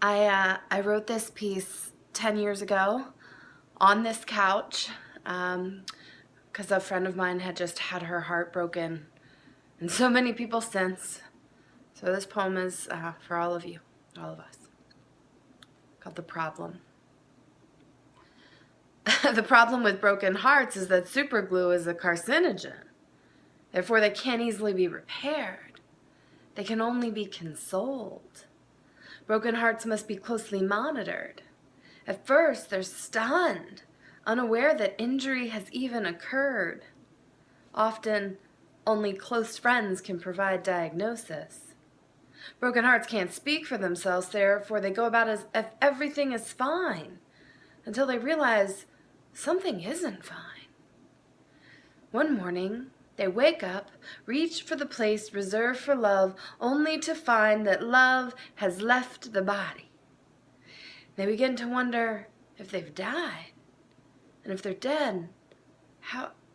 I wrote this piece 10 years ago on this couch because a friend of mine had just had her heart broken, and so many people since. So this poem is for all of you, all of us, called The Problem. The problem with broken hearts is that superglue is a carcinogen. Therefore, they can't easily be repaired. They can only be consoled. Broken hearts must be closely monitored. At first, they're stunned, unaware that injury has even occurred. Often, only close friends can provide diagnosis. Broken hearts can't speak for themselves, therefore they go about as if everything is fine, until they realize something isn't fine. One morning, they wake up, reach for the place reserved for love, only to find that love has left the body. They begin to wonder if they've died. And if they're dead,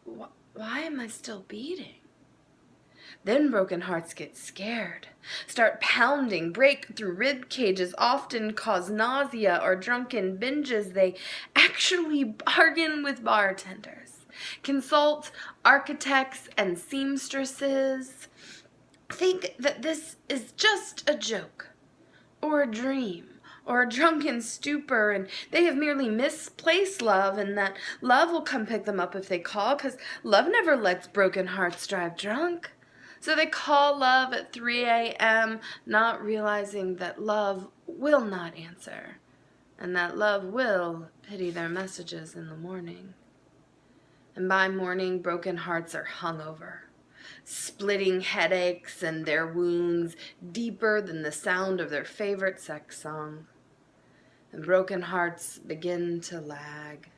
why am I still beating? Then broken hearts get scared, start pounding, break through rib cages, often cause nausea or drunken binges. They actually bargain with bartenders, consult architects and seamstresses, think that this is just a joke or a dream or a drunken stupor, and they have merely misplaced love, and that love will come pick them up if they call, because love never lets broken hearts drive drunk. So they call love at 3 a.m., not realizing that love will not answer, and that love will pity their messages in the morning. And by morning, broken hearts are hungover, splitting headaches and their wounds deeper than the sound of their favorite sex song. And broken hearts begin to lag,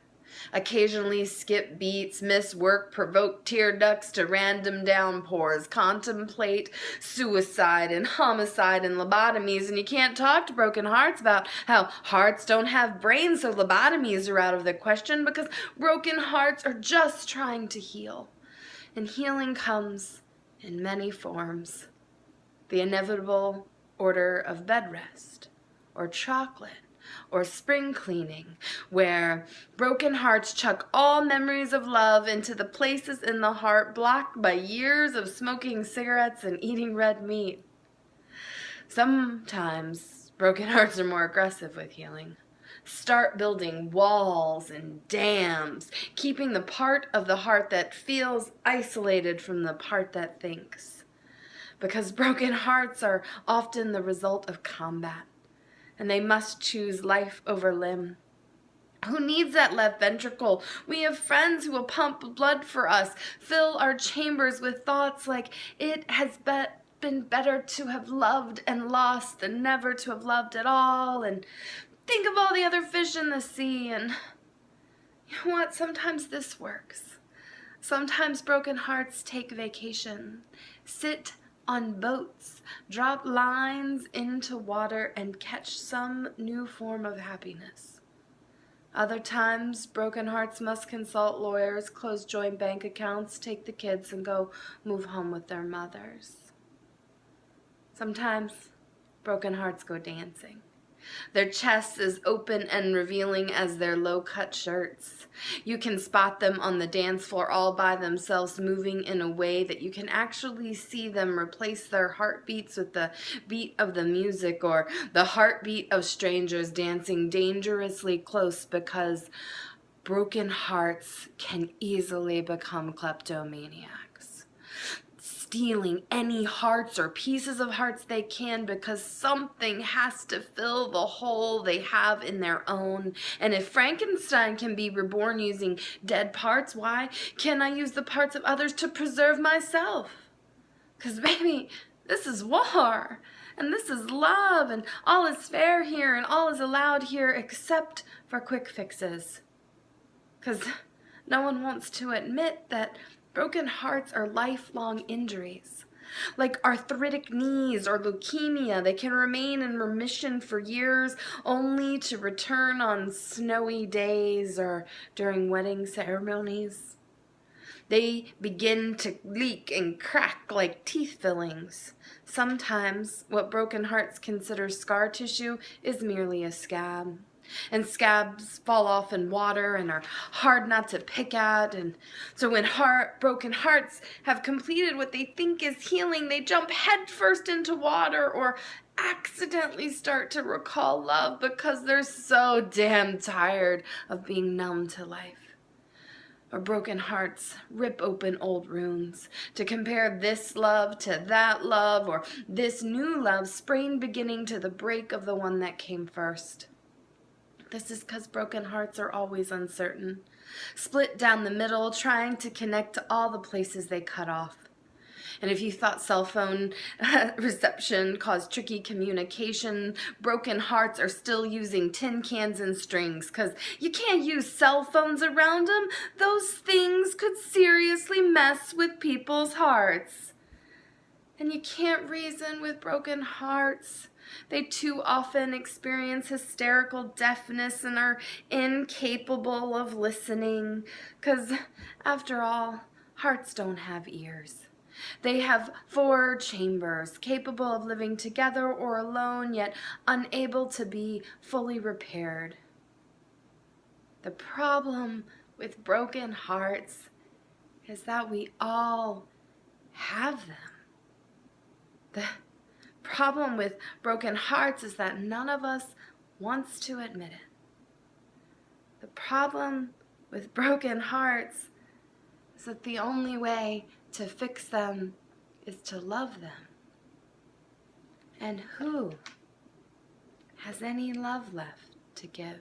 occasionally skip beats, miss work, provoke tear ducts to random downpours, contemplate suicide and homicide and lobotomies. And you can't talk to broken hearts about how hearts don't have brains, so lobotomies are out of the question, because broken hearts are just trying to heal. And healing comes in many forms. The inevitable order of bed rest, or chocolate, or spring cleaning, where broken hearts chuck all memories of love into the places in the heart blocked by years of smoking cigarettes and eating red meat. Sometimes broken hearts are more aggressive with healing. Start building walls and dams, keeping the part of the heart that feels isolated from the part that thinks. Because broken hearts are often the result of combat, and they must choose life over limb. Who needs that left ventricle? We have friends who will pump blood for us, fill our chambers with thoughts like it has been better to have loved and lost than never to have loved at all, and think of all the other fish in the sea. And you know what? Sometimes this works. Sometimes broken hearts take vacation, sit on boats, drop lines into water, and catch some new form of happiness. Other times, broken hearts must consult lawyers, close joint bank accounts, take the kids, and go move home with their mothers. Sometimes, broken hearts go dancing. Their chests as open and revealing as their low-cut shirts. You can spot them on the dance floor all by themselves, moving in a way that you can actually see them replace their heartbeats with the beat of the music, or the heartbeat of strangers dancing dangerously close, because broken hearts can easily become kleptomaniacs, stealing any hearts or pieces of hearts they can, because something has to fill the hole they have in their own. And if Frankenstein can be reborn using dead parts, why can't I use the parts of others to preserve myself? Because baby, this is war, and this is love, and all is fair here, and all is allowed here except for quick fixes. Because no one wants to admit that broken hearts are lifelong injuries. Like arthritic knees or leukemia, they can remain in remission for years, only to return on snowy days or during wedding ceremonies. They begin to leak and crack like teeth fillings. Sometimes what broken hearts consider scar tissue is merely a scab. And scabs fall off in water and are hard not to pick at. And so when broken hearts have completed what they think is healing, they jump headfirst into water or accidentally start to recall love because they're so damn tired of being numb to life. Or broken hearts rip open old wounds to compare this love to that love, or this new love sprain beginning to the break of the one that came first. This is because broken hearts are always uncertain, split down the middle, trying to connect to all the places they cut off. And if you thought cell phone reception caused tricky communication, broken hearts are still using tin cans and strings because you can't use cell phones around them. Those things could seriously mess with people's hearts. And you can't reason with broken hearts. They too often experience hysterical deafness and are incapable of listening because, after all, hearts don't have ears. They have 4 chambers, capable of living together or alone, yet unable to be fully repaired. The problem with broken hearts is that we all have them. The problem with broken hearts is that none of us wants to admit it. The problem with broken hearts is that the only way to fix them is to love them. And who has any love left to give?